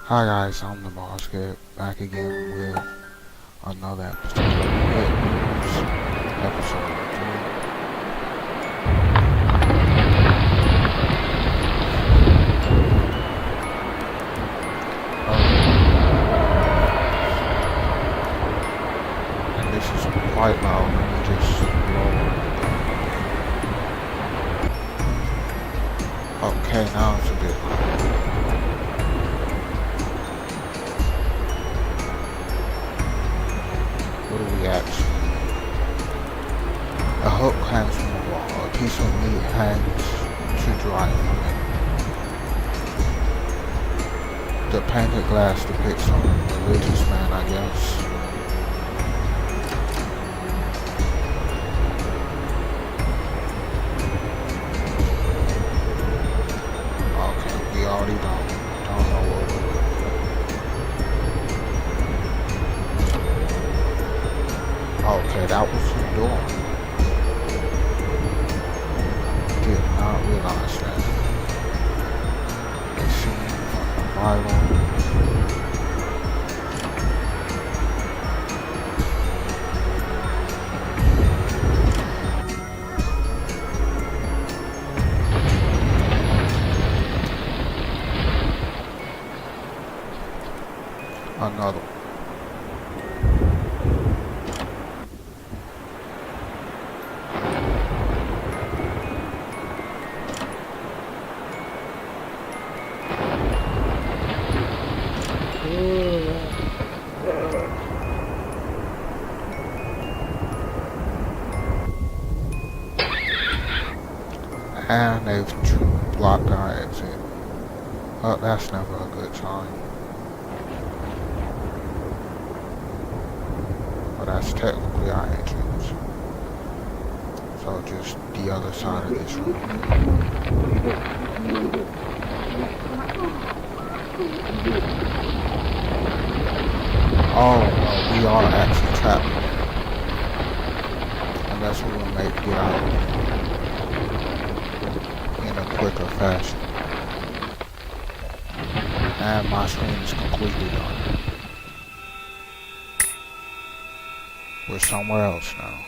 Hi guys, I'm the boss. Get back again with another episode of Hit News, episode 3. And this is quite loud. Let me just lower it. Okay, now it's a bit loud. What do we actually? A hook hangs from the wall. A piece of meat hangs to dry from it. The painted glass depicts a religious man, I guess. Okay, we already don't know what we're doing. Okay, that was the door. Did not realize that. A scene from the Bible. Another one. And they've blocked our exit. Well, that's never a good sign. Well, that's technically our entrance. So just the other side of this room. Oh, well, we are actually trapped in there. Unless we will get out in a quicker fashion. And my screen is completely done. We're somewhere else now.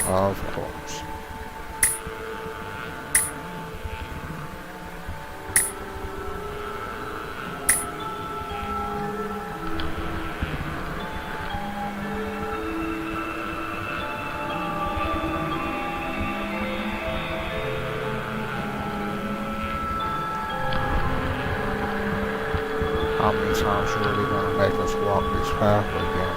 Of course. How many times are really gonna make us walk this path again?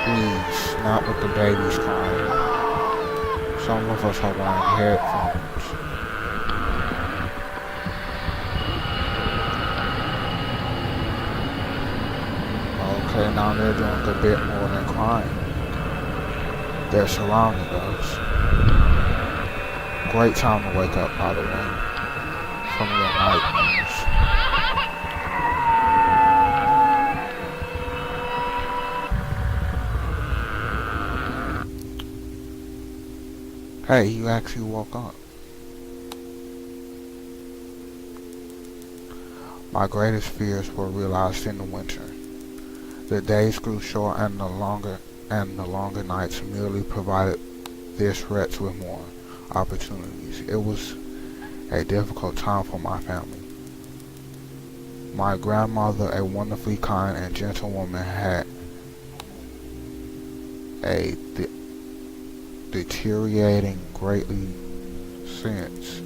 Please, not with the babies crying. Some of us are wearing headphones. Okay, now they're doing a bit more than crying. They're surrounding us. Great time to wake up, by the way, from your nightmares. Hey, you actually woke up. My greatest fears were realized in the winter. The days grew short and the longer nights merely provided their threats with more opportunities. It was a difficult time for my family. My grandmother, a wonderfully kind and gentle woman, had a deteriorating greatly since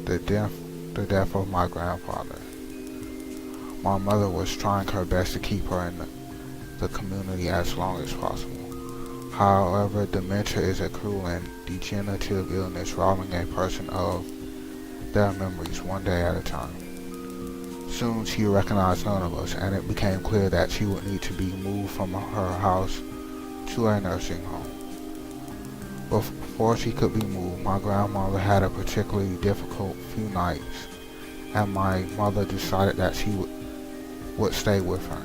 the death the death of my grandfather. My mother was trying her best to keep her in the community as long as possible. However, dementia is a cruel and degenerative illness robbing a person of their memories one day at a time. Soon she recognized none of us, and it became clear that she would need to be moved from her house to a nursing home. Before she could be moved, my grandmother had a particularly difficult few nights, and my mother decided that she would stay with her.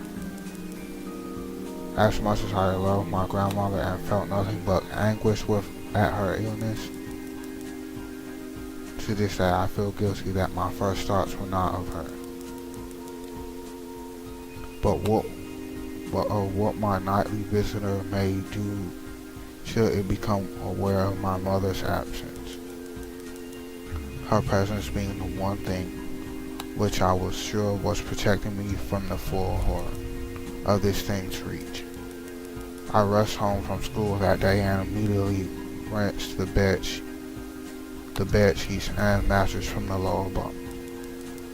As much as I loved my grandmother and felt nothing but anguish at her illness, to this day I feel guilty that my first thoughts were not of her, but of what my nightly visitor may do should it become aware of my mother's absence. Her presence being the one thing which I was sure was protecting me from the full horror of this thing's reach. I rushed home from school that day and immediately wrenched the bed sheets and mattress from the lower bunk,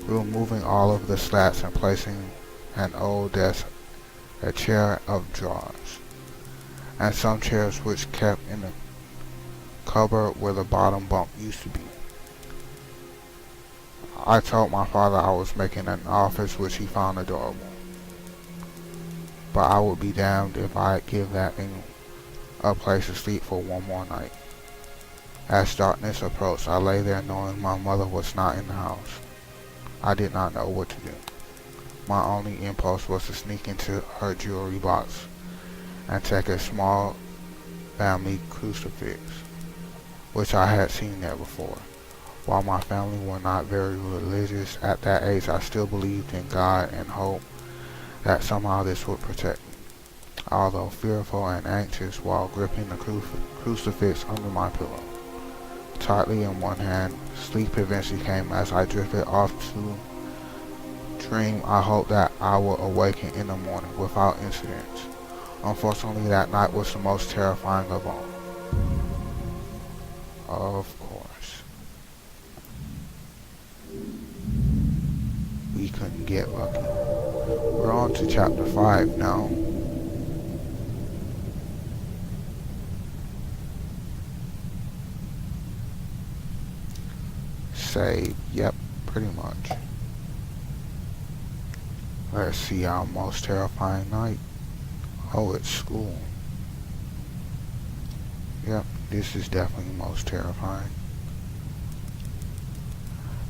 removing all of the slats and placing an old desk, a chair of drawers, and some chairs which kept in the cupboard where the bottom bunk used to be. I told my father I was making an office which he found adorable, but I would be damned if I'd give that thing a place to sleep for one more night. As darkness approached, I lay there knowing my mother was not in the house. I did not know what to do. My only impulse was to sneak into her jewelry box and take a small family crucifix, which I had seen there before. While my family were not very religious at that age, I still believed in God and hoped that somehow this would protect me. Although fearful and anxious while gripping the crucifix under my pillow tightly in one hand, sleep eventually came as I drifted off to dream. I hoped that I would awaken in the morning without incidents. Unfortunately, that night was the most terrifying of all. Of course, we couldn't get lucky. We're on to chapter 5 now. Save, yep, pretty much. Let's see our most terrifying night. Oh, it's school. Yep, this is definitely most terrifying.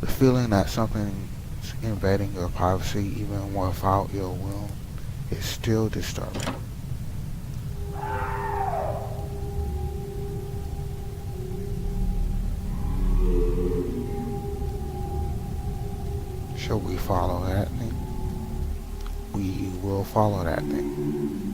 The feeling that something's invading your privacy even without your will is still disturbing. Shall we follow that thing? We will follow that thing.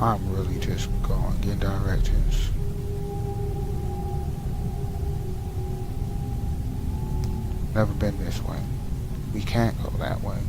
I'm really just going in directions. Never been this way. We can't go that way.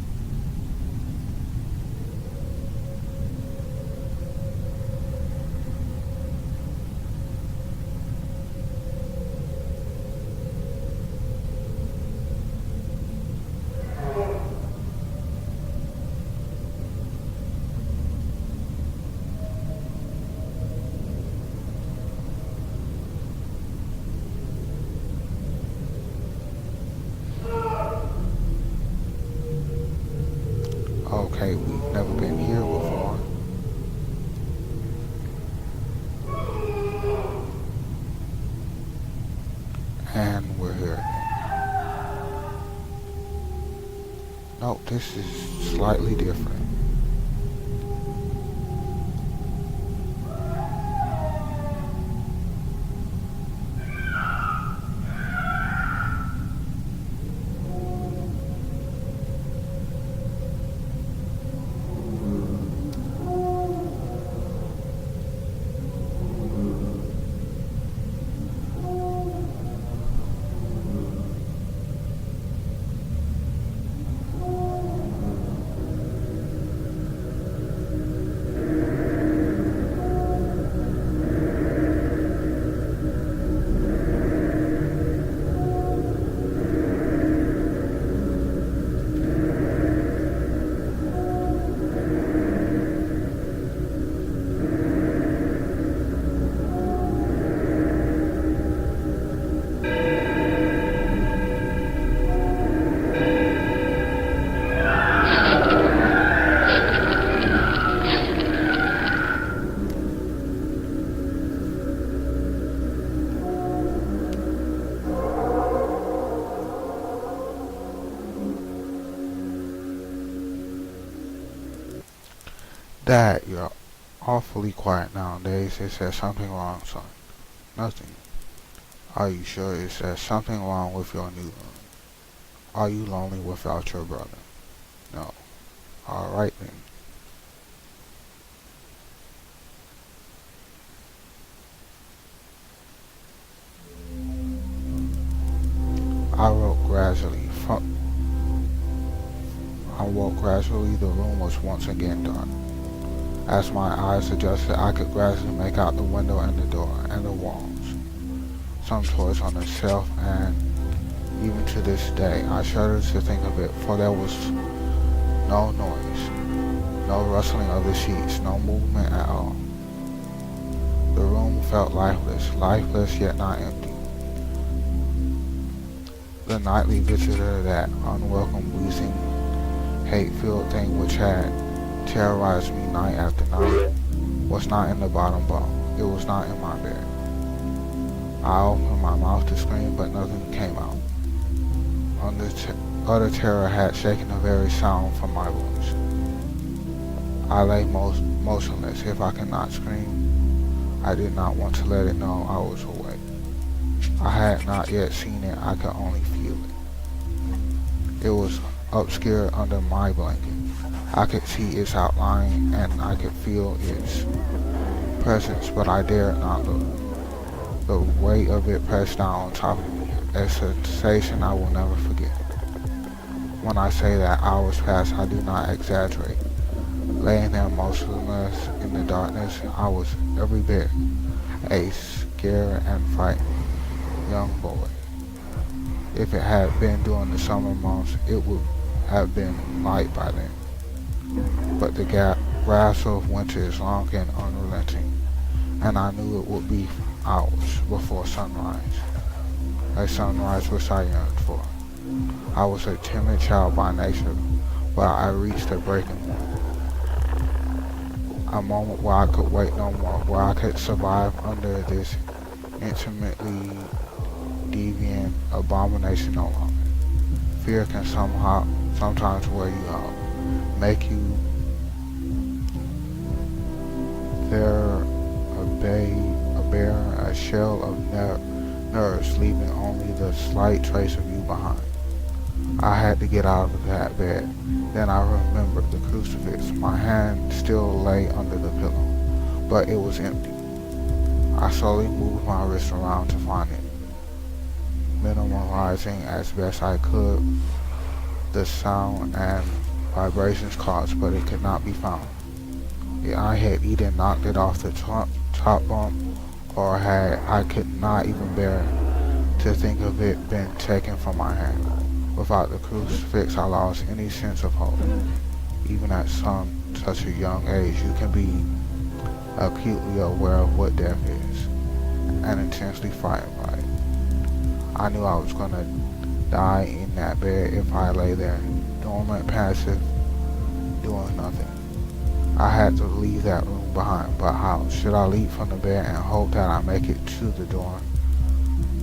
no, this is slightly different. Dad, you're awfully quiet nowadays. Is there something wrong, son? Nothing. Are you sure? Is there something wrong with your new room? Are you lonely without your brother? No. Alright then. I woke gradually. The room was once again dark. As my eyes adjusted, I could gradually make out the window and the door and the walls. Some toys on the shelf, and even to this day, I shudder to think of it, for there was no noise, no rustling of the sheets, no movement at all. The room felt lifeless yet not empty. The nightly visitor, that unwelcome, wheezing, hate-filled thing which had terrorized me night after night, was not in the bottom bunk. It was not in my bed. I opened my mouth to scream, but nothing came out. Utter terror had shaken the very sound from my voice. I lay motionless. If I could not scream, I did not want to let it know I was awake. I had not yet seen it. I could only feel it. It was obscured under my blanket. I could see its outline and I could feel its presence, but I dared not look. The weight of it pressed down on top of me, a sensation I will never forget. When I say that hours passed, I do not exaggerate. Laying there motionless in the darkness, I was every bit a scared and frightened young boy. If it had been during the summer months, it would have been light by then. But the grasp of winter is long and unrelenting, and I knew it would be hours before sunrise, a sunrise which I yearned for. I was a timid child by nature, but I reached a breaking point. A moment where I could wait no more, where I could survive under this intimately deviant abomination no longer. Fear can sometimes wear you out, make you a shell of nerves, leaving only the slight trace of you behind. I had to get out of that bed. Then I remembered the crucifix. My hand still lay under the pillow, but it was empty. I slowly moved my wrist around to find it, minimizing as best I could the sound and vibrations caused, but it could not be found. I had either knocked it off the top bump, or I could not even bear to think of it being taken from my hand. Without the crucifix, I lost any sense of hope. Even at such a young age, you can be acutely aware of what death is, and intensely frightened by it. I knew I was going to die in that bed if I lay there, dormant, passive, doing nothing. I had to leave that room behind, but how? Should I leap from the bed and hope that I make it to the door?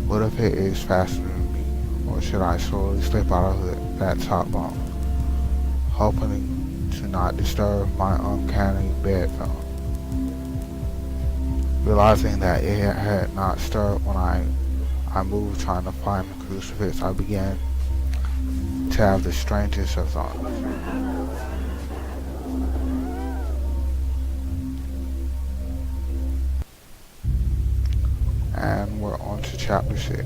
What if it is faster than me? Or should I slowly slip out of that top bunk, hoping to not disturb my uncanny bedfellow. Realizing that it had not stirred when I moved trying to find the crucifix, I began to have the strangest of thoughts. And we're on to chapter 6.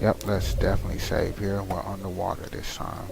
Yep, let's definitely save here. We're underwater this time.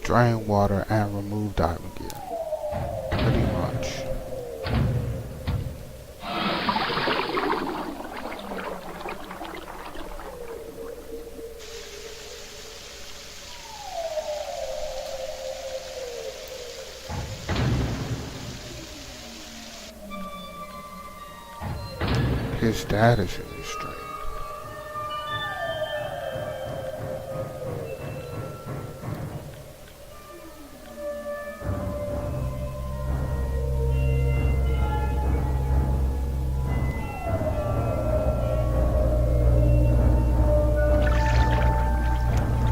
Drain water and remove diving gear. Pretty much. His dad is really strange.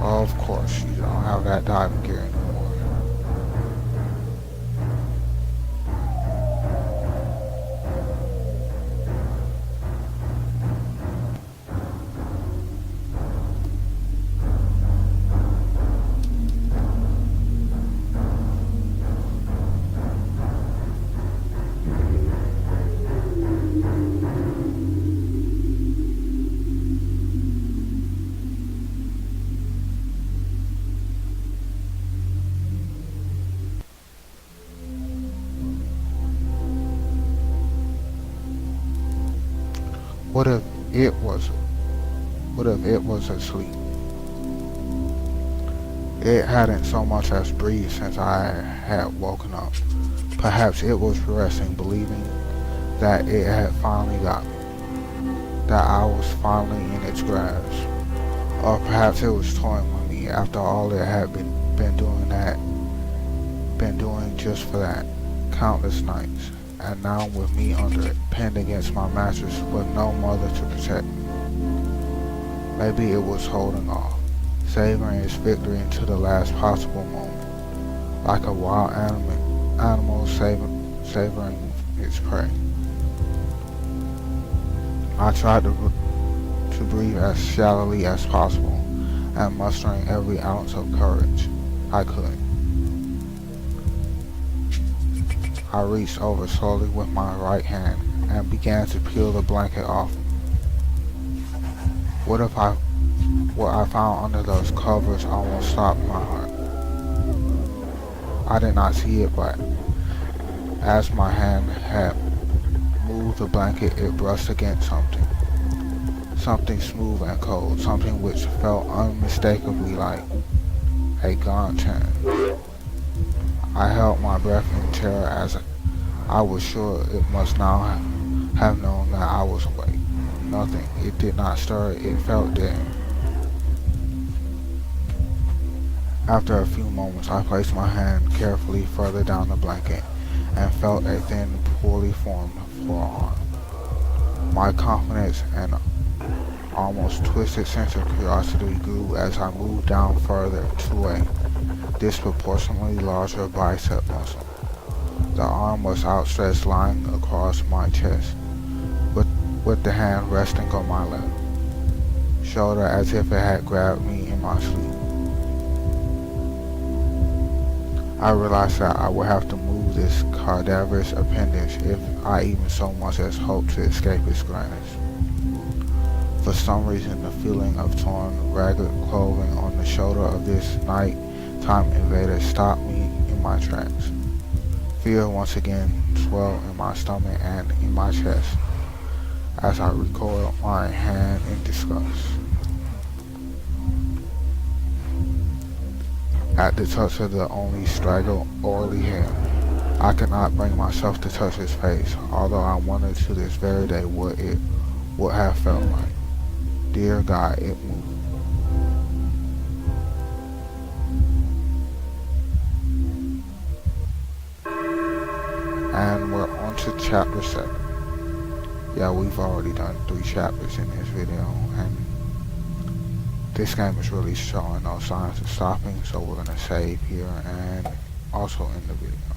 Of course, you don't have that diving gear anymore. What if it was What if it was asleep? It hadn't so much as breathed since I had woken up. Perhaps it was resting, believing that it had finally got me, that I was finally in its grasp. Or perhaps it was toying with me after all it had been doing just for that, countless nights. And now with me under it, pinned against my mattress with no mother to protect me. Maybe it was holding off, savoring its victory into the last possible moment, like a wild animal savoring its prey. I tried to breathe as shallowly as possible, and mustering every ounce of courage I could. I reached over slowly with my right hand and began to peel the blanket off. What I found under those covers almost stopped my heart. I did not see it, but as my hand had moved the blanket, it brushed against something. Something smooth and cold, something which felt unmistakably like a gaunt hand. I held my breath in terror as I was sure it must now have known that I was awake. Nothing. It did not stir. It felt dead. After a few moments, I placed my hand carefully further down the blanket and felt a thin, poorly formed forearm. My confidence and almost twisted sense of curiosity grew as I moved down further to a disproportionately larger bicep muscle. The arm was outstretched, lying across my chest, with the hand resting on my left shoulder as if it had grabbed me in my sleep. I realized that I would have to move this cadaverous appendage if I even so much as hoped to escape its grasp. For some reason, the feeling of torn, ragged clothing on the shoulder of this nighttime invader stopped me in my tracks. Fear once again swelled in my stomach and in my chest as I recoiled my hand in disgust. At the touch of the only straggled, oily hair, I could not bring myself to touch his face, although I wondered to this very day what it would have felt like. Dear God, it moved. And we're on to chapter 7. Yeah, we've already done 3 chapters in this video, and this game is really showing no signs of stopping, so we're going to save here and also end the video.